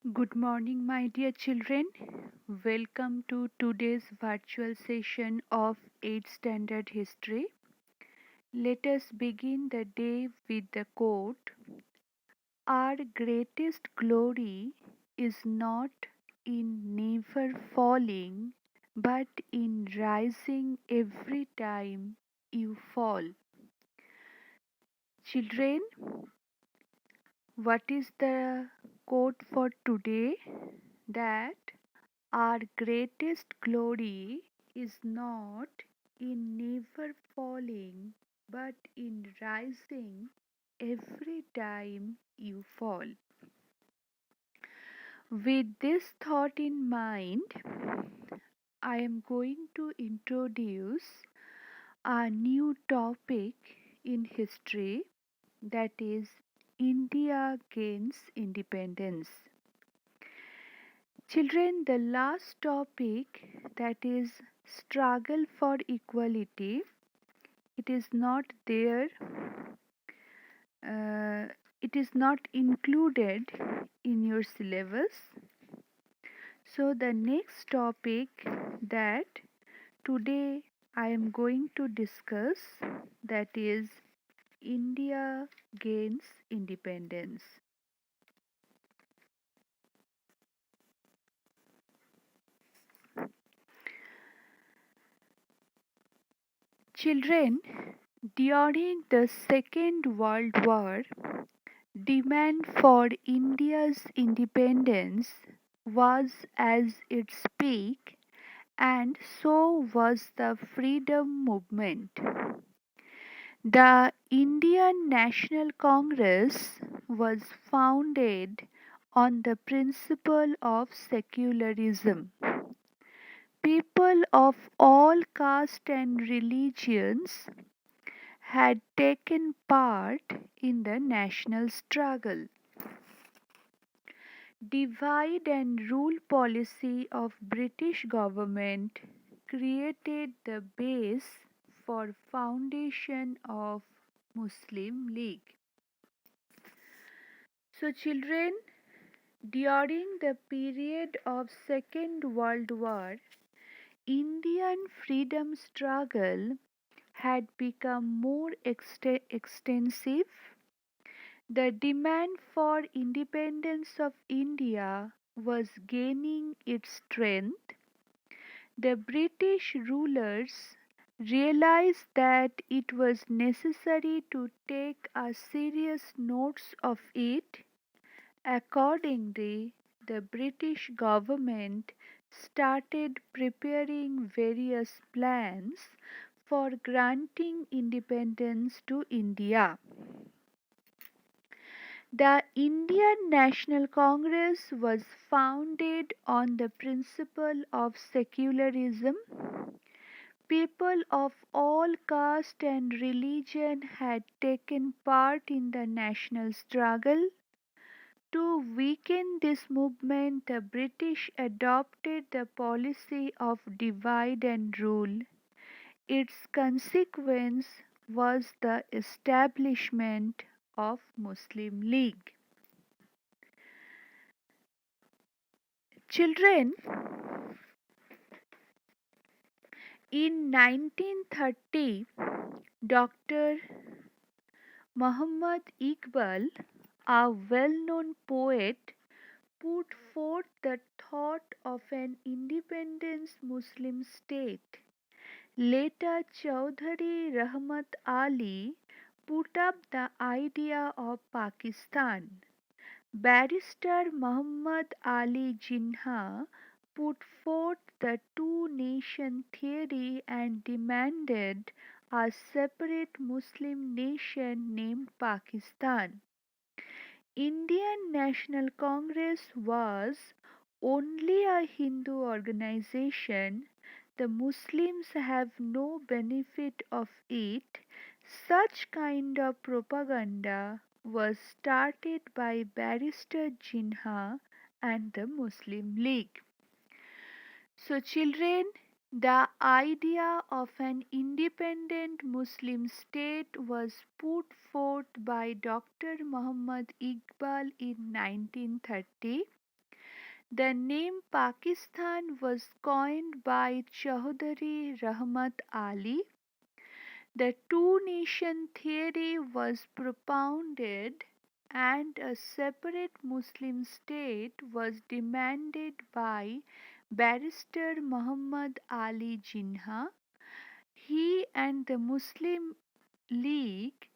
Good morning, my dear children. Welcome to today's virtual session of 8th Standard History. Let us begin the day with the quote: Our greatest glory is not in never falling, but in rising every time you fall. Children, what is the quote for today? That our greatest glory is not in never falling, but in rising every time you fall. With this thought in mind, I am going to introduce a new topic in history, that is India gains independence. Children, the last topic, that is struggle for equality, it is not there, uh, it is not included in your syllabus. So, the next topic that today I am going to discuss, that is India gains independence. Children, during the Second World War, demand for India's independence was at its peak, and so was the freedom movement. The Indian National Congress was founded on the principle of secularism. People of all castes and religions had taken part in the national struggle. Divide and rule policy of British government created the base for foundation of Muslim League. So children, during the period of Second World War, Indian freedom struggle had become more extensive. The demand for independence of India was gaining its strength. The British rulers realized that it was necessary to take a serious notice of it. Accordingly, the British government started preparing various plans for granting independence to India. The Indian National Congress was founded on the principle of secularism. People of all caste and religion had taken part in the national struggle. To weaken this movement, the British adopted the policy of divide and rule. Its consequence was the establishment of Muslim League. Children, in 1930, Dr. Muhammad Iqbal, a well-known poet, put forth the thought of an independent Muslim state. Later, Chaudhary Rahmat Ali put up the idea of Pakistan. Barrister Muhammad Ali Jinnah put forth the two-nation theory and demanded a separate Muslim nation named Pakistan. Indian National Congress was only a Hindu organization. The Muslims have no benefit of it. Such kind of propaganda was started by Barrister Jinnah and the Muslim League. So, children, the idea of an independent Muslim state was put forth by Dr. Muhammad Iqbal in 1930. The name Pakistan was coined by Chaudhry Rahmat Ali. The two-nation theory was propounded and a separate Muslim state was demanded by Barrister Muhammad Ali Jinnah. He and the Muslim League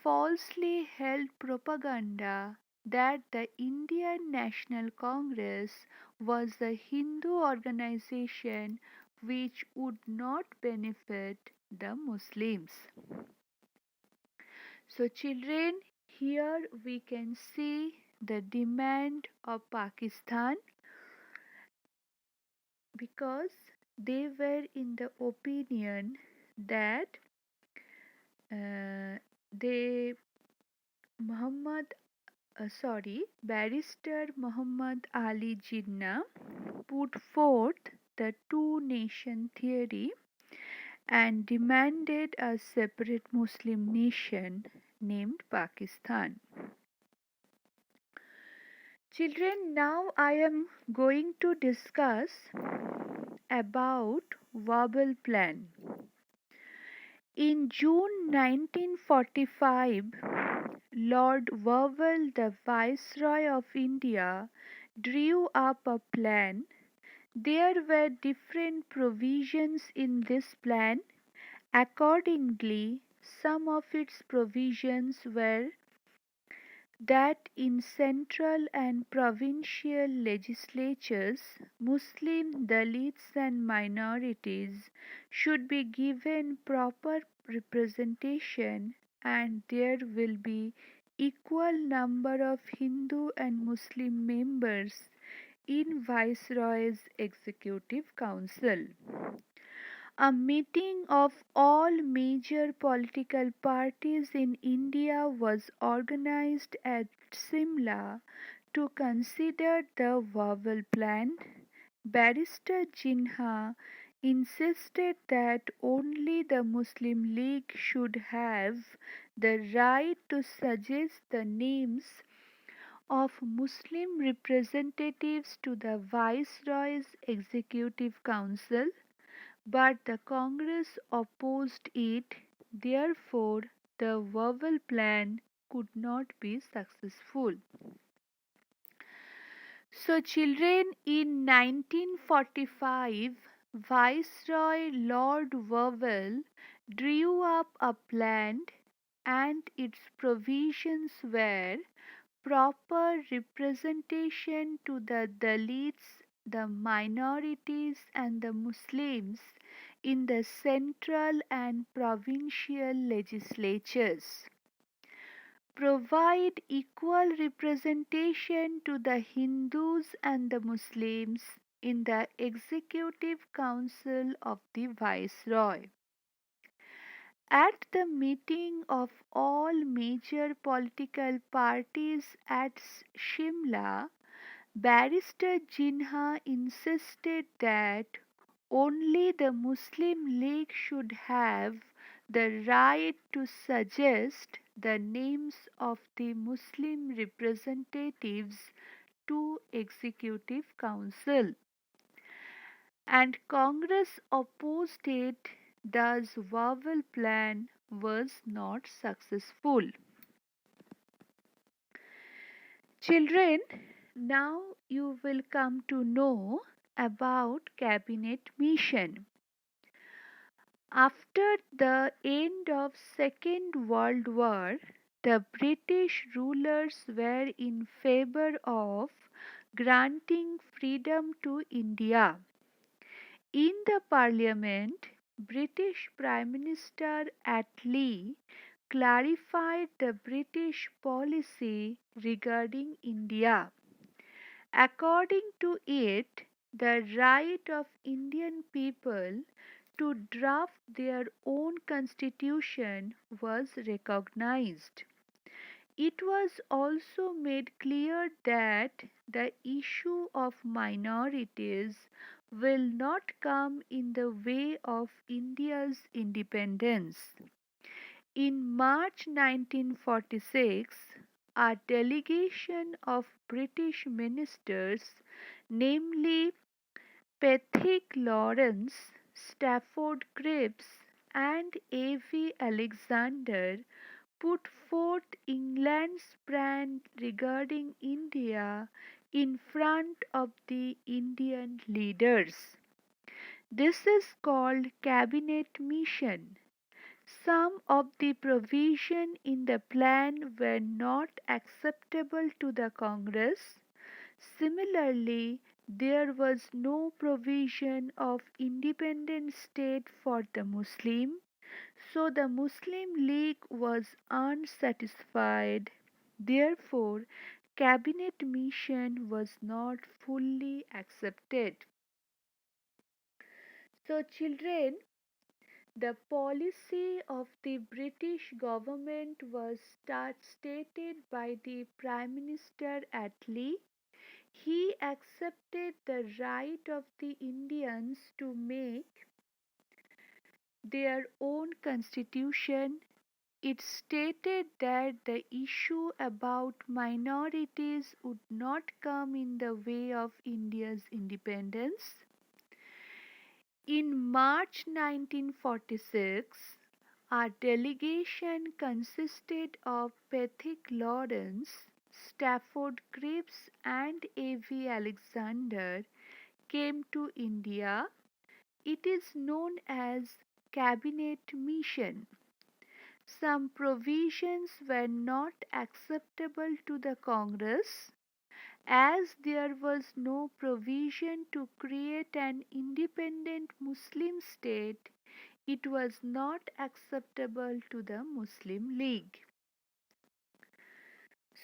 falsely held propaganda that the Indian National Congress was a Hindu organization which would not benefit the Muslims. So, children, here we can see the demand of Pakistan because they were in the opinion that they Muhammad Barrister Muhammad Ali Jinnah put forth the two-nation theory and demanded a separate Muslim nation named Pakistan. Children, now I am going to discuss about Wabble Plan. In June 1945, Lord Wavell, the Viceroy of India, drew up a plan. There were different provisions in this plan. Accordingly, some of its provisions were that in central and provincial legislatures, Muslim, Dalits, and minorities should be given proper representation, and there will be equal number of Hindu and Muslim members in Viceroy's Executive Council. A meeting of all major political parties in India was organized at Simla to consider the Wavell Plan. Barrister Jinnah insisted that only the Muslim League should have the right to suggest the names of Muslim representatives to the Viceroy's Executive Council, but the Congress opposed it. Therefore, the Wavell Plan could not be successful. So, children, in 1945, Viceroy Lord Wavell drew up a plan, and its provisions were proper representation to the Dalits, the minorities, and the Muslims in the central and provincial legislatures. Provide equal representation to the Hindus and the Muslims in the Executive Council of the Viceroy. At the meeting of all major political parties at Shimla, Barrister Jinnah insisted that only the Muslim League should have the right to suggest the names of the Muslim representatives to Executive Council, and Congress opposed it. Thus, Wavell Plan was not successful. Children, now you will come to know about cabinet mission. After the end of Second World War, the British rulers were in favor of granting freedom to India. In the Parliament, British Prime Minister Attlee clarified the British policy regarding India. According to it, the right of Indian people to draft their own constitution was recognized. It was also made clear that the issue of minorities will not come in the way of India's independence. In March 1946, a delegation of British ministers, namely Pethick Lawrence, Stafford Cripps, and A.V. Alexander, put forth England's plan regarding India in front of the Indian leaders. This is called cabinet mission. Some of the provisions in the plan were not acceptable to the Congress. Similarly, there was no provision of independent state for the Muslim, so the Muslim League was unsatisfied. Therefore, cabinet mission was not fully accepted. So, children, the policy of the British government was stated by the Prime Minister Attlee. He accepted the right of the Indians to make their own constitution. It stated that the issue about minorities would not come in the way of India's independence. In March 1946, our delegation consisted of Pethick Lawrence, Stafford Cripps, and A.V. Alexander came to India. It is known as Cabinet Mission. Some provisions were not acceptable to the Congress. As there was no provision to create an independent Muslim state, it was not acceptable to the Muslim League.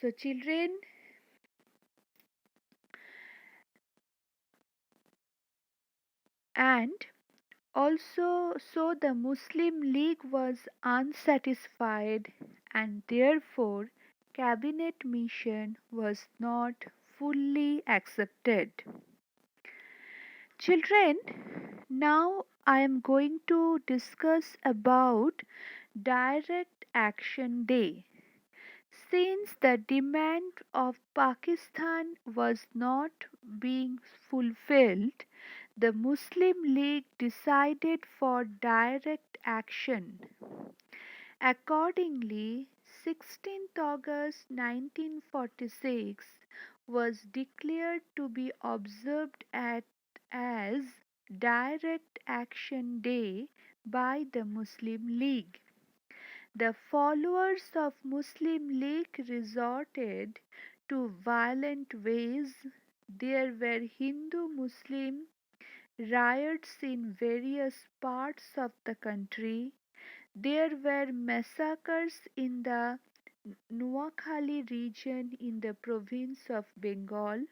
So, children, and also, so the Muslim League was unsatisfied, and therefore cabinet mission was not fully accepted. Children, now I am going to discuss about Direct Action Day. Since the demand of Pakistan was not being fulfilled, the Muslim League decided for direct action. Accordingly, 16th August 1946 was declared to be observed as Direct Action Day by the Muslim League. The followers of Muslim League resorted to violent ways. There were Hindu-Muslim riots in various parts of the country. There were massacres in the Noakhali region in the province of Bengal.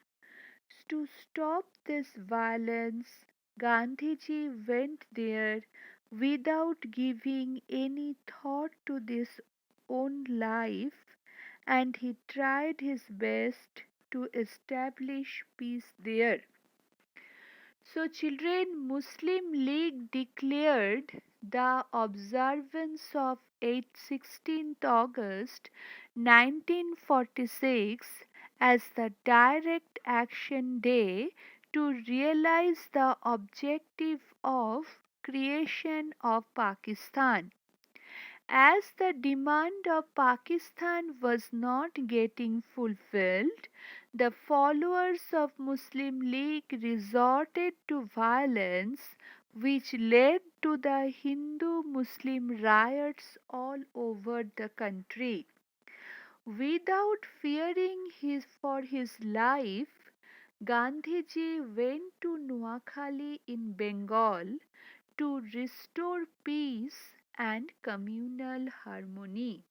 To stop this violence, Gandhiji went there without giving any thought to his own life, and he tried his best to establish peace there. So, children, Muslim League declared the observance of 16th August 1946 as the Direct Action Day to realize the objective of creation of Pakistan. As the demand of Pakistan was not getting fulfilled, the followers of Muslim League resorted to violence, which led to the Hindu-Muslim riots all over the country. Without fearing for his life, Gandhiji went to Noakhali in Bengal to restore peace and communal harmony.